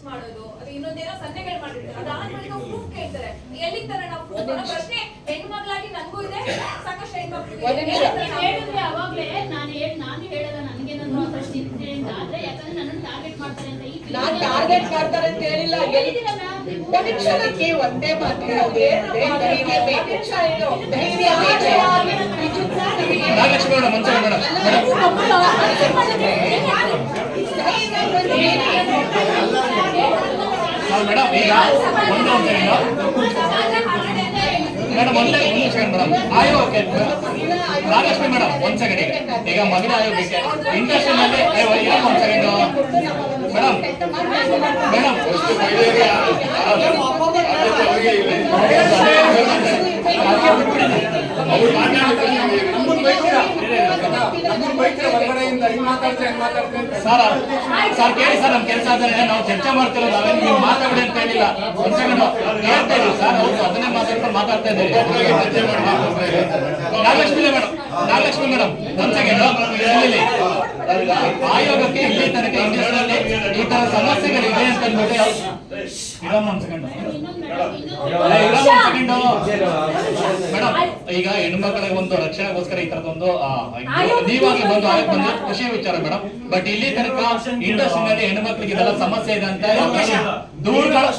ಮಾಡೋದು ಅದು ಇನ್ನೊಂದೇನೋ ಸನ್ನೆಗಳು ಮಾಡಿರ್ತಾರೆ. ಅದಾದ್ಮೇಲೆ ನಾವು ಪ್ರೂಫ್ ಕೇಳ್ತಾರೆ. ಎಲ್ಲಿ ತರ ನಾವು ಪ್ರೂಫ್ ಅನ್ನೋ ಪ್ರಶ್ನೆ ಹೆಣ್ಮಕ್ಳಾಗಿ ನನಗೂ ಇದೆ, ಸಾಕಷ್ಟು ಹೆಣ್ಮಕ್ಳಿಗೆ ಹೇಳಿದ್ರೆ ಅವಾಗ್ಲೇ ನಾನು ಹೇಳಲ್ಲ ನನಗೇನಾದ್ರು ಪ್ರಶ್ನೆ ಇದೆ ಅಂತ. ಆದ್ರೆ ಯಾಕಂದ್ರೆ ನನ್ನನ್ನು ಟಾರ್ಗೆಟ್ ಮಾಡ್ತಾರೆ ಅಂತ ನಾನು ಟಾರ್ಗೆಟ್ ಮಾಡ್ತಾರೆ ಅಂತ ಹೇಳಿಲ್ಲ. ಒಂದೇ ಮಾತು ಮೇಡಮ್ ಈಗ ಮೇಡಮ್ ಒಂದೇ ಸೆಕೆಂಡ್ ಮೇಡಮ್ ಆಯೋಗಕ್ಕೆ ನಾಗಲಕ್ಷ್ಮಿ ಮೇಡಮ್ ಒಂದ್ ಸೆಕೆಂಡ್ ಈಗ ಮಹಿಳಾ ಆಯೋಗಕ್ಕೆ ಇಂಡಸ್ಟ್ರಿನಲ್ಲಿ ಒಂದ್ ಸೆಕೆಂಡ್ ಮೇಡಮ್ ಮೇಡಮ್ ಸರ್ ಕೇಳಿ ಸರ್ ನಮ್ ಕೆಲಸ ಆದ್ರೆ ನಾವು ಚರ್ಚೆ ಮಾಡ್ತಿರೋದು ಅವೇನು ನೀವು ಮಾತಾಡಿ ಅಂತ ಹೇಳಿಲ್ಲ. ಒಂದ್ ಸೆಕೆಂಡ್ ಹೇಳ್ತಾ ಇದ್ದೀವಿ ಸರ್, ಅವ್ರು ಅದನ್ನೇ ಮಾತಾಡ್ಕೊಂಡು ಮಾತಾಡ್ತಾ ಇದ್ದೀವಿ. ನಾಗಲಕ್ಷ್ಮಿ ಮೇಡಮ್ ಒಂದ್ ಸೆಕೆಂಡ್ ಇಲ್ಲಿ ಆಯೋಗಕ್ಕೆ ಇಲ್ಲಿ ತನಕ ಇಂಡಸ್ಟ್ರಿಯಲ್ಲಿ ಈ ತರ ಸಮಸ್ಯೆಗಳಿದೆ ಅಂತ ಅಂದ್ಬಿಟ್ಟು ಒಂದ್ ಸೆಕೆಂಡ್ ಮೇಡಮ್ ಈಗ ಹೆಣ್ಮಕ್ಳಿಗೆ ಒಂದು ರಕ್ಷಣೆಗೋಸ್ಕರ ಈ ತರದೊಂದು ನೀವಾಗಿ ಬಂದು ಆಯೋಗ ಬಂದು ಖುಷಿ ವಿಚಾರ ಮೇಡಮ್. ಬಟ್ ಇಲ್ಲಿ ತನಕ ಇಂಡಸ್ಟ್ರಿನಲ್ಲಿ ಹೆಣ್ಮಕ್ಳಿಗೆ ಇದೆಲ್ಲ ಸಮಸ್ಯೆ ಇದೆ ಅಂತ ದೂರುಗಳು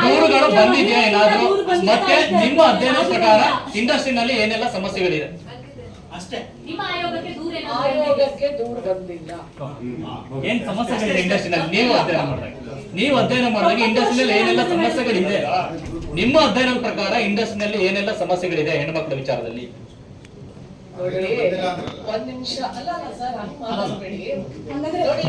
ದೂರುಗಳು ಬಂದಿದೆಯಾ ಏನಾದ್ರು? ಮತ್ತೆ ನಿಮ್ಮ ಅಧ್ಯಯನ ಪ್ರಕಾರ ಇಂಡಸ್ಟ್ರಿನಲ್ಲಿ ಏನೆಲ್ಲ ಸಮಸ್ಯೆಗಳಿದೆ? ಆಯೋಗಕ್ಕೆ ದೂರು ಬಂದಿಲ್ಲ. ಏನ್ ಸಮಸ್ಯೆಗಳಿದೆ ಇಂಡಸ್ಟ್ರಿನಲ್ಲಿ ನೀವು ಅಧ್ಯಯನ ಮಾಡಿದಾಗ ಇಂಡಸ್ಟ್ರಿನಲ್ಲಿ ಏನೆಲ್ಲ ಸಮಸ್ಯೆಗಳಿದೆ? ನಿಮ್ಮ ಅಧ್ಯಯನದ ಪ್ರಕಾರ ಇಂಡಸ್ಟ್ರಿನಲ್ಲಿ ಏನೆಲ್ಲ ಸಮಸ್ಯೆಗಳಿದೆ ಹೆಣ್ಮಕ್ಳ ವಿಚಾರದಲ್ಲಿ? ಒಂದ್ ನಿಮಿಷ ಅಲ್ಲ ಸರ್, ಹಂಗ್ ಮಾತಾಡ್ಬೇಡಿ. ನೋಡಿ,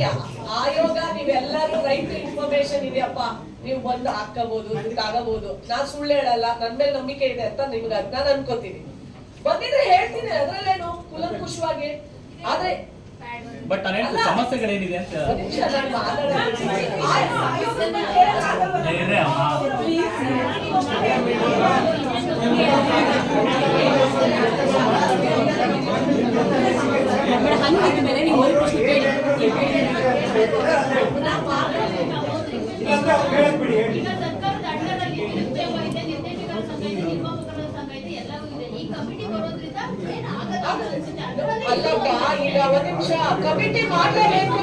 ಆಯೋಗ ನೀವೆಲ್ಲರೂ ರೈಟ್ ಇನ್ಫಾರ್ಮೇಶನ್ ಇದೆಯಪ್ಪ, ನೀವು ಬಂದು ಹಾಕಬಹುದು, ಆಗಬಹುದು. ನಾನ್ ಸುಳ್ಳು ಹೇಳಲ್ಲ, ನನ್ ಮೇಲೆ ನಂಬಿಕೆ ಇದೆ ಅಂತ ನಿಮ್ಗೆ ನಾನು ಅನ್ಕೋತೀನಿ. ಬಂದಿದ್ರೆ ಹೇಳ್ತೀನಿ, ಅದ್ರಲ್ಲೇನು ಕುಲಂಕುಷವಾಗಿ. ಆದ್ರೆ ಬಟ್ ಸಮಸ್ಯೆಗಳೇನಿದೆ ಅಂತ ಅಲ್ಲಪ್ಪ, ಈಗ ಒಂದ್ ನಿಮಿಷ ಕಮಿಟಿ ಮಾಡ್ಲೇಬೇಕು.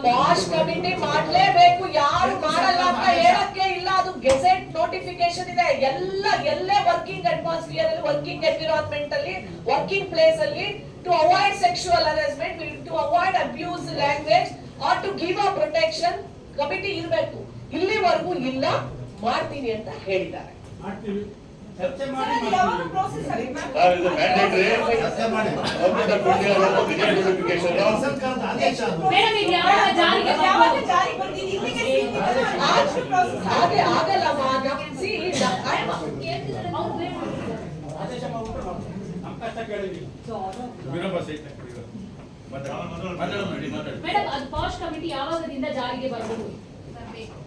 ಪಾಶ್ ಕಮಿಟಿ ಮಾಡ್ಲೇಬೇಕು. ಯಾರು ಮಾಡಲ್ಲ ಅಂತ ಹೇಳಕ್ಕೆ ಇಲ್ಲ. ಅದು ಗೆಜೆಟ್ ನೋಟಿಫಿಕೇಶನ್ ಇದೆ. ಎಲ್ಲೇ ವರ್ಕಿಂಗ್ ಅಟ್ಮಾಸ್ಫಿಯರ್ ಅಲ್ಲಿ, ವರ್ಕಿಂಗ್ ಎನ್ವಿರಾನ್ಮೆಂಟ್ ಅಲ್ಲಿ, ವರ್ಕಿಂಗ್ ಪ್ಲೇಸ್ ಅಲ್ಲಿ, to avoid sexual harassment, to avoid abuse language or to give a protection committee ಇರಬೇಕು. ಇಲ್ಲಿವರೆಗೂ ಇಲ್ಲ, ಮಾಡ್ತೀನಿ ಅಂತ ಹೇಳಿದ್ದಾರೆ.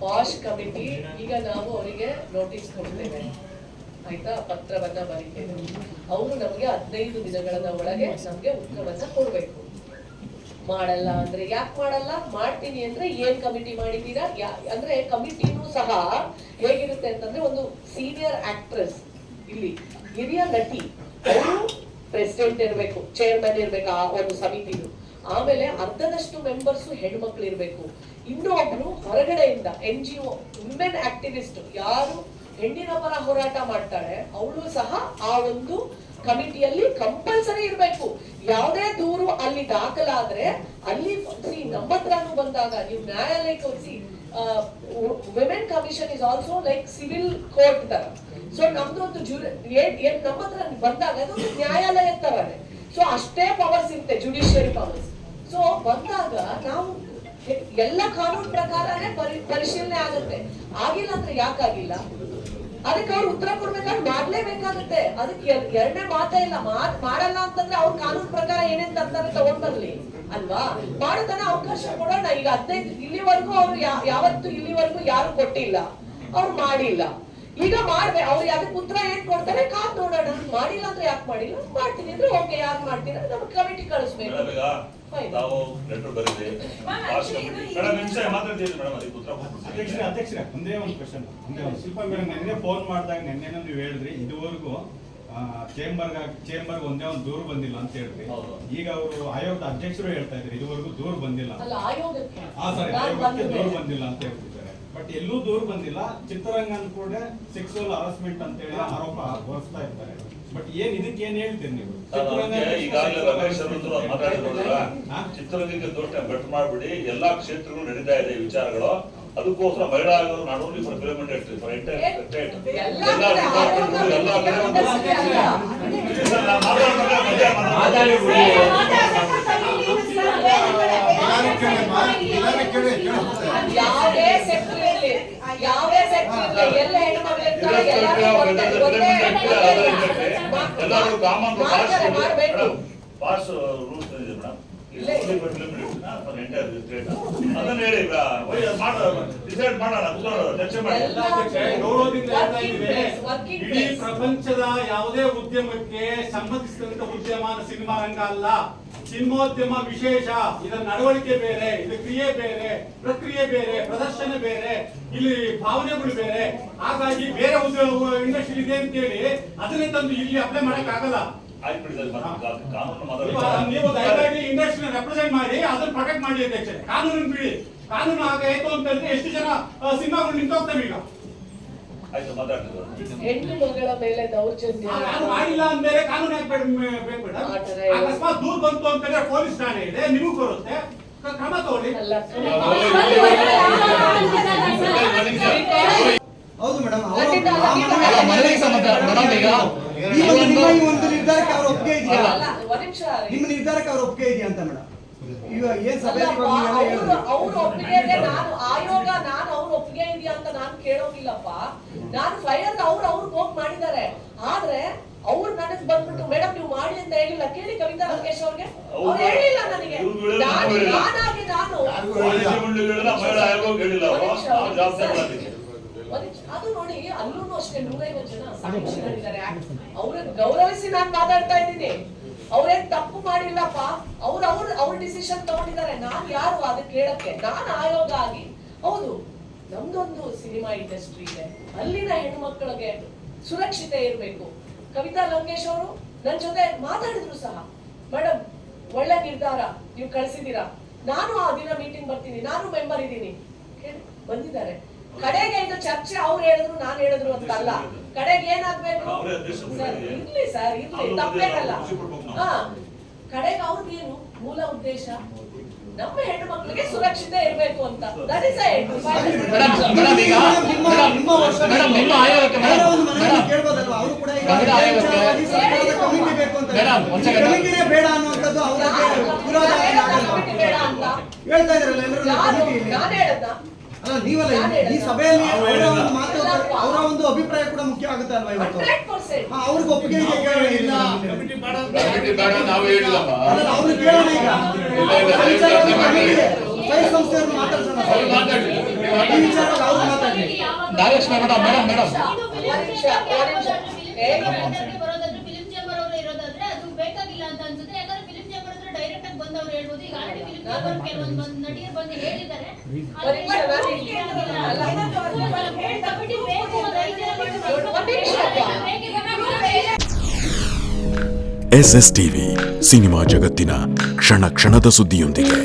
ಪಾಶ್ ಕಮಿಟಿ ಈಗ ನಾವು ಅವರಿಗೆ ನೋಟಿಸ್ ಕೊಡ್ತೇವೆ, ಆಯ್ತಾ, ಪತ್ರವನ್ನ ಬರೀತೇವೆ. ಅವರು ನಮ್ಗೆ 15 ದಿನಗಳ ಒಳಗೆ ನಮ್ಗೆ ಉತ್ತರವನ್ನ ಕೊಡ್ಬೇಕು. ಮಾಡಲ್ಲ ಅಂದ್ರೆ ಯಾಕೆ ಮಾಡಲ್ಲ, ಮಾಡ್ತೀನಿ ಅಂದ್ರೆ ಏನ್ ಕಮಿಟಿ ಮಾಡಿದೀರಾ ಅಂದ್ರೆ ಕಮಿಟಿನೂ ಸಹ ಹೇಗಿರುತ್ತೆ ಅಂತಂದ್ರೆ, ಒಂದು ಸೀನಿಯರ್ ಆಕ್ಟ್ರೆಸ್, ಇಲ್ಲಿ ಹಿರಿಯ ನಟಿ, ಅವರು ಪ್ರೆಸಿಡೆಂಟ್ ಇರ್ಬೇಕು, ಚೇರ್ಮನ್ ಇರ್ಬೇಕು ಆ ಒಂದು ಸಮಿತಿದು. ಆಮೇಲೆ ಅರ್ಧದಷ್ಟು ಮೆಂಬರ್ಸ್ ಹೆಣ್ಮಕ್ಳು ಇರ್ಬೇಕು. ಇನ್ನೂ ಒಬ್ರು ಹೊರಗಡೆಯಿಂದ NGO ವುಮೆನ್ ಆಕ್ಟಿವಿಸ್ಟ್, ಯಾರು ಹೆಣ್ಣಿನ ಪರ ಹೋರಾಟ ಮಾಡ್ತಾಳೆ, ಅವಳು ಸಹ ಆ ಒಂದು ಕಮಿಟಿಯಲ್ಲಿ ಕಂಪಲ್ಸರಿ ಇರ್ಬೇಕು. ಯಾವುದೇ ದೂರು ಅಲ್ಲಿ ದಾಖಲಾದ್ರೆ ಅಲ್ಲಿ ನಮ್ಮ ಹತ್ರನೂ ಬಂದಾಗ ನೀವು ನ್ಯಾಯಾಲಯಕ್ಕೆ ಹೋಗಿ, women commission is also like civil court ತರ. ಸೊ ನಮ್ದು ಒಂದು ನಮ್ಮ ಹತ್ರ ಬಂದಾಗ ಅದೊಂದು ನ್ಯಾಯಾಲಯ ತರನೇ. ಸೊ ಅಷ್ಟೇ ಪವರ್ಸ್ ಇರುತ್ತೆ, ಜುಡಿಷಿಯರಿ ಪವರ್ಸ್. ಸೊ ಬಂದಾಗ ನಾವು ಎಲ್ಲ ಕಾನೂನು ಪ್ರಕಾರನೇ ಪರಿಶೀಲನೆ ಆಗುತ್ತೆ. ಆಗಿಲ್ಲ ಅಂದ್ರೆ ಯಾಕಾಗಿಲ್ಲ, ಅದಕ್ಕೆ ಅವ್ರು ಉತ್ತರ ಕೊಡ್ಬೇಕಾದ್ರೆ ಮಾಡ್ಲೇಬೇಕಾಗುತ್ತೆ. ಅದಕ್ಕೆ ಎರಡನೇ ಮಾತೇ ಇಲ್ಲ. ಮಾಡಲ್ಲ ಅಂತಂದ್ರೆ ಅವ್ರ ಕಾನೂನು ಪ್ರಕಾರ ಏನೇನ್ ತರ್ತಾರೆ ತಗೊಂಡ್ ಬರ್ಲಿ ಅಲ್ವಾ. ಮಾಡೋದನ್ನ ಅವಕಾಶ ಕೊಡೋಣ. ಈಗ 15 ಇಲ್ಲಿವರೆಗೂ ಅವ್ರು ಯಾವತ್ತು ಇಲ್ಲಿವರೆಗೂ ಯಾರು ಕೊಟ್ಟಿಲ್ಲ, ಅವ್ರು ಮಾಡಿಲ್ಲ. ಈಗ ಮಾಡ್ಬೇಕು. ಅವ್ರು ಅದಕ್ಕೆ ಉತ್ತರ ಏನ್ ಕೊಡ್ತಾರೆ ಕಾದ್ ನೋಡೋಣ. ಮಾಡಿಲ್ಲ ಅಂದ್ರೆ ಯಾಕೆ ಮಾಡಿಲ್ಲ, ಮಾಡ್ತೀನಿ ಅಂದ್ರೆ ಓಕೆ, ಯಾರು ಮಾಡ್ತೀನಿ ನಮ್ಗೆ ಕಮಿಟಿ ಕಳಿಸ್ಬೇಕು. Fine. ನಾವು ಲೆಟರ್ ಬರೆದಿದೆ ಮೇಡಮ್ ನಿಮಿಷ ಮಾತಾಡ್ತಿದ್ರಿ ಮೇಡಮ್ ಅದಕ್ಕೆ ಉತ್ತರ ಕೊಡ್ತೀನಿ. ಅಧ್ಯಕ್ಷರೇ ಒಂದೇ ಒಂದು ಕ್ವಶನ್, ಶಿಲ್ಪಾ ಮೇಡಮ್ ನೆನ್ನೆ ಫೋನ್ ಮಾಡಿದಾಗ ನೆನ್ನೆ ನೀವು ಹೇಳಿದ್ರಿ ಇದುವರೆಗೂ ಚೇಂಬರ್ಗೆ ಒಂದೇ ಒಂದು ದೂರು ಬಂದಿಲ್ಲ ಅಂತ ಹೇಳಿದ್ರಿ. ಹೌದು. ಈಗ ಅವರು ಆಯೋಗದ ಅಧ್ಯಕ್ಷರು ಹೇಳ್ತಾ ಇದ್ರು ಇದುವರೆಗೂ ದೂರು ಬಂದಿಲ್ಲ. ಅಲ್ಲ ಆಯೋಗಕ್ಕೆ ಸರಿ, ನಾನ್ ಆಯೋಗಕ್ಕೆ ಬಂದಿದ್ದೆ. ದೂರು ಬಂದಿಲ್ಲ ಅಂತ ಹೇಳ್ತಿದ್ದಾರೆ. ಬಟ್ ಎಲ್ಲೂ ದೂರು ಬಂದಿಲ್ಲ. ಚಿತ್ರರಂಗನ್ ಕೂಡ ಸೆಕ್ಸುವಲ್ ಹರಾಸ್ಮೆಂಟ್ ಅಂತ ಹೇಳಿ ಆರೋಪ ಹೊರಿಸ್ತಾ ಇರ್ತಾರೆ. ಬಟ್ ಇದಕ್ಕೆ ಏನ್ ಹೇಳ್ತೀರಿ ನೀವು? ಈಗಾಗಲೇ ರಮೇಶ್ ಅವರು ಮಾತಾಡಿದ್ರಲ್ಲ, ಚಿತ್ರರಂಗಕ್ಕೆ ದೋಷ ಬೆಟ್ ಮಾಡ್ಬಿಡಿ, ಎಲ್ಲಾ ಕ್ಷೇತ್ರಗಳು ನಡೀತಾ ಇದೆ ವಿಚಾರಗಳು. ಅದಕ್ಕೋಸ್ಕರ ಮಹಿಳಾ ಆಯೋಗಗಳು not only for film industry, for entire state ಎಲ್ಲಾ ಡಿಪಾರ್ಟ್ಮೆಂಟ್ಗಳು ಎಲ್ಲಾ ಕಡೆ ಒಂದು ಯಾವುದೇ ಸೆಕ್ಟರ್ ಇರಲಿ, ಯಾವುದೇ ಸೆಕ್ಟರ್ ಇರಲಿ, ಎಲ್ಲ ಹೆಣ್ಮಕ್ಳಿರ್ತಾರೆ, ಎಲ್ಲರೂ ಕಾಮನ್ ಮಾಡ್ಬೇಕು. ಪಾಸ್ ರೂಲ್ಸ್ ಇದೆ ಮೇಡಮ್. ಅದನ್ನ ಹೇಳಿ ಡಿಸೈಡ್ ಮಾಡೋಣ, ಚರ್ಚೆ ಮಾಡಿ. ಗೌರವದಿಂದ ಹೇಳ್ತಾ ಇದ್ದೀವಿ, ಇಡೀ ಪ್ರಪಂಚದ ಯಾವುದೇ ಉದ್ಯಮಕ್ಕೆ ಸಂಬಂಧಿಸಿದಂತ ಉದ್ಯಮ ಸಿನಿಮಾ ರಂಗ ಅಲ್ಲ. ಸಿನಿಮೋದ್ಯಮ ವಿಶೇಷ. ಇದರ ನಡವಳಿಕೆ ಬೇರೆ, ಇದು ಕ್ರಿಯೆ ಬೇರೆ, ಪ್ರಕ್ರಿಯೆ ಬೇರೆ, ಪ್ರದರ್ಶನ ಬೇರೆ, ಇಲ್ಲಿ ಭಾವನೆಗಳು ಬೇರೆ. ಹಾಗಾಗಿ ಬೇರೆ ಉದ್ಯೋಗ ಇಂಡಸ್ಟ್ರಿ ಇದೆ ಅಂತೇಳಿ ಅದನ್ನೇ ತಂದು ಇಲ್ಲಿ ಅಪ್ಲೈ ಮಾಡಕ್ ಆಗಲ್ಲ. ನೀವು ದಯಮಾಡಿ ಇಂಡಸ್ಟ್ರಿ ರೆಪ್ರೆಸೆಂಟ್ ಮಾಡಿ ಅದನ್ನ ಪ್ರೊಟೆಕ್ಟ್ ಮಾಡಿ ಅಧ್ಯಕ್ಷರೇ. ಕಾನೂನು ಬಿಡಿ. ಕಾನೂನು ಆಗಾಯ್ತು ಅಂತಂದ್ರೆ ಎಷ್ಟು ಜನ ಸಿನಿಮಾಗಳು ನಿಂತೋಗ್ತವೆ ಈಗ. ಆಯ್ತು, ಮಾತಾಡ್ತಿದ್ರು. ಹೆಣ್ಣು ಮಗಳ ಮೇಲೆ ದೌರ್ಜನ್ಯ ನಾನು ಮಾಡಿಲ್ಲ ಅಂದ್ಮೇಲೆ ಕಾನೂನು ಯಾಕೆ ಬೇಕು ಮೇಡಮ್? ಅಕಸ್ಮಾತ್ ದೂರ ಬಂತು ಅಂತಂದ್ರೆ ಪೊಲೀಸ್ ಠಾಣೆ ಇದೆ, ನಿಮಗ್ ಬರುತ್ತೆ, ಕ್ರಮ ತಗೊಳ್ಳಿ. ಅಲ್ಲ. ಹೌದು ಮೇಡಮ್, ಮಹಿಳೆಗೆ ಸಂಬಂಧ ಮೇಡಮ್ ಈಗ ನಿಮ್ಮ ಈ ಒಂದು ನಿರ್ಧಾರಕ್ಕೆ ಅವ್ರ ಒಪ್ಪಿಗೆ ಇದೆಯಾ? ಅಲ್ಲ, ಒಂದ್ ನಿಮಿಷ ರೀ. ನಿಮ್ಮ ನಿರ್ಧಾರಕ್ಕೆ ಅವ್ರ ಒಪ್ಪಿಗೆ ಇದೆಯಾ ಅಂತ ಮೇಡಮ್? ಈಗ ಏನ್ ಸಭೆಯಲ್ಲಿ ಅವ್ರ ಒಪ್ಪಿಗೆಗೆ ನಾನು ಆಯೋಗ, ನಾನು ಅವ್ರ ಒಪ್ಪಿಗೆ ಇದೆಯಾ ಅಂತ ನಾನು ಕೇಳೋಗಿಲ್ಲಪ್ಪ. ನಾನು ಫೈರ್ ಅವ್ರು ಹೋಗಿ ಮಾಡಿದ್ದಾರೆ. ಆದ್ರೆ ಅವ್ರು ನನಗ್ ಬಂದ್ಬಿಟ್ಟು ಮೇಡಮ್ ನೀವು ಮಾಡಿ ಅಂತ ಹೇಳಿಲ್ಲ. ಕೇಳಿ ಕವಿತಾ ಲಂಕೇಶ್ ಅವ್ರಿಗೆ, ಅವ್ರು ಹೇಳಿಲ್ಲ ನನಗೆ. ನಾನಾಗಿ ನಾನು ಮಹಿಳಾ ಆಯೋಗ ಹೇಳಿಲ್ಲ, ಜವಾಬ್ದಾರಿ. ಅದು ನೋಡಿ, ಅಲ್ಲೂ ಅಷ್ಟೇ 150 ಜನ ಸಾಕ್ಷಿಗಳಿದ್ದಾರೆ. ಅವ್ರನ್ನ ಗೌರವಿಸಿ ನಾನು ಮಾತಾಡ್ತಾ ಇದ್ದೀನಿ. ಅವ್ರೇನ್ ತಪ್ಪು ಮಾಡಿಲ್ಲಪ್ಪ. ಅವ್ರ ಡಿಸಿಷನ್ ತಗೊಂಡಿದ್ದಾರೆ. ನಾನ್ ಯಾರು ಅದಕ್ಕೆ ಕೇಳಕ್ಕೆ? ನಾನು ಆಯೋಗ ಆಗಿ, ಹೌದು ನಮ್ದೊಂದು ಸಿನಿಮಾ ಇಂಡಸ್ಟ್ರಿ ಇದೆ, ಅಲ್ಲಿನ ಹೆಣ್ಮಕ್ಳಿಗೆ ಸುರಕ್ಷತೆ ಇರ್ಬೇಕು. ಕವಿತಾ ಲಂಕೇಶ್ ಅವರು ನನ್ ಜೊತೆ ಮಾತಾಡಿದ್ರು ಸಹ. ಮೇಡಮ್ ಒಳ್ಳೆ ನಿರ್ಧಾರ ನೀವು ಕಳಿಸಿದೀರಾ, ನಾನು ಆ ದಿನ ಮೀಟಿಂಗ್ ಬರ್ತೀನಿ, ನಾನು ಮೆಂಬರ್ ಇದ್ದೀನಿ ಬಂದಿದ್ದಾರೆ. ಕಡೆಗೆ ಇದು ಚರ್ಚೆ ಅವ್ರು ಹೇಳಿದ್ರು ನಾನು ಹೇಳಿದ್ರು ಅಂತ ಅಲ್ಲ. ಕಡೆಗೆ ಏನಾಗ್ಬೇಕು ಸರ್, ಇರ್ಲಿ ಸರ್, ಇರ್ಲಿ, ತಪ್ಪೇನಲ್ಲ. ಕಡೆಗೆ ಅವ್ರದ್ದೇನು ಮೂಲ ಉದ್ದೇಶ? ನಮ್ಮ ಹೆಣ್ಣು ಮಕ್ಕಳಿಗೆ ಸುರಕ್ಷತೆ ಇರ್ಬೇಕು ಅಂತ. ದಟ್ ಇಸ್ ಮೇಡಮ್ ಈಗ ಮೇಡಮ್ ನಿಮ್ಮ ಆಯೋಗಕ್ಕೆ ಕೇಳ್ಬೋದಲ್ವಾ? ಅವರು ಕೂಡ ಈಗ ಕನ್ನಡ ಆಯೋಗಕ್ಕೆ ಸರ್ಕಾರದ ಕಮಿಟಿ ಬೇಕು ಅಂತ ಮೇಡಮ್ ಒಂದ್ ಸೆಕೆಂಡ್ ಕಮಿಟಿನೇ ಬೇಡ ಅನ್ನುವಂಥದ್ದು ಅವರಿಗೆ ವಿರೋಧ ಬೇಡ ಅಂತ ಹೇಳ್ತಾ ಇದ್ರಲ್ಲ ಎಲ್ಲರೂ ಕಮಿಟಿಯಲ್ಲಿ. ನಾನು ಹೇಳದ್ನ ಅಲ್ಲ ನೀವಲ್ಲ, ಈ ಸಭೆಯಲ್ಲಿ ಅವರ ಒಂದು ಮಾತು, ಅವರ ಒಂದು ಅಭಿಪ್ರಾಯ ಕೂಡ ಮುಖ್ಯ ಆಗುತ್ತೆ ಅಲ್ವಾ ಇವತ್ತು? 100%. ಅವ್ರಿಗೆ ಒಪ್ಪಿಗೆ ಇಲ್ಲ. ಕಮಿಟಿ ಬೇಡ ನಾವು ಹೇಳಿಲ್ಲಪ್ಪ. ಅಲ್ಲ ಅವ್ರು ಕೇಳೋಣ ಈಗ. ಸ್ವಯಂ ಸಂಸ್ಥೆಯವ್ರನ್ನ ಮಾತಾಡ್ಸೋಣ. ಈ ವಿಚಾರವಾಗಿ ಅವ್ರು ಮಾತಾಡ್ಲಿ. ನಾಗೇಶ್ ಮೇಡಮ್ ಮೇಡಮ್ ಬರೋದಾದ್ರೆ ಫಿಲಿಂ ಚೇಂಬರ್ ಅವರು ಇರೋದಾದ್ರೆ ಅದು ಬೇಕಾಗಿಲ್ಲ ಅಂತ ಅನ್ಸುತ್ತೆ. ಯಾಕಂದ್ರೆ ಫಿಲಿಂ ಚೇಂಬರ್ ಹತ್ರ ಡೈರೆಕ್ಟ್ ಆಗಿ ಬಂದು ಅವ್ರು ಹೇಳ್ಬೋದು. ಈಗ ಆಲ್ರೆಡಿ ಫಿಲಿಂ ಚೇಂಬರ್ ಕೆಲವೊಂದು ನಟಿಯರು ಬಂದು ಹೇಳಿದ್ದಾರೆ. SS ಟಿವಿ ಸಿನಿಮಾ ಜಗತ್ತಿನ ಕ್ಷಣ ಕ್ಷಣದ ಸುದ್ದಿಯೊಂದಿಗೆ.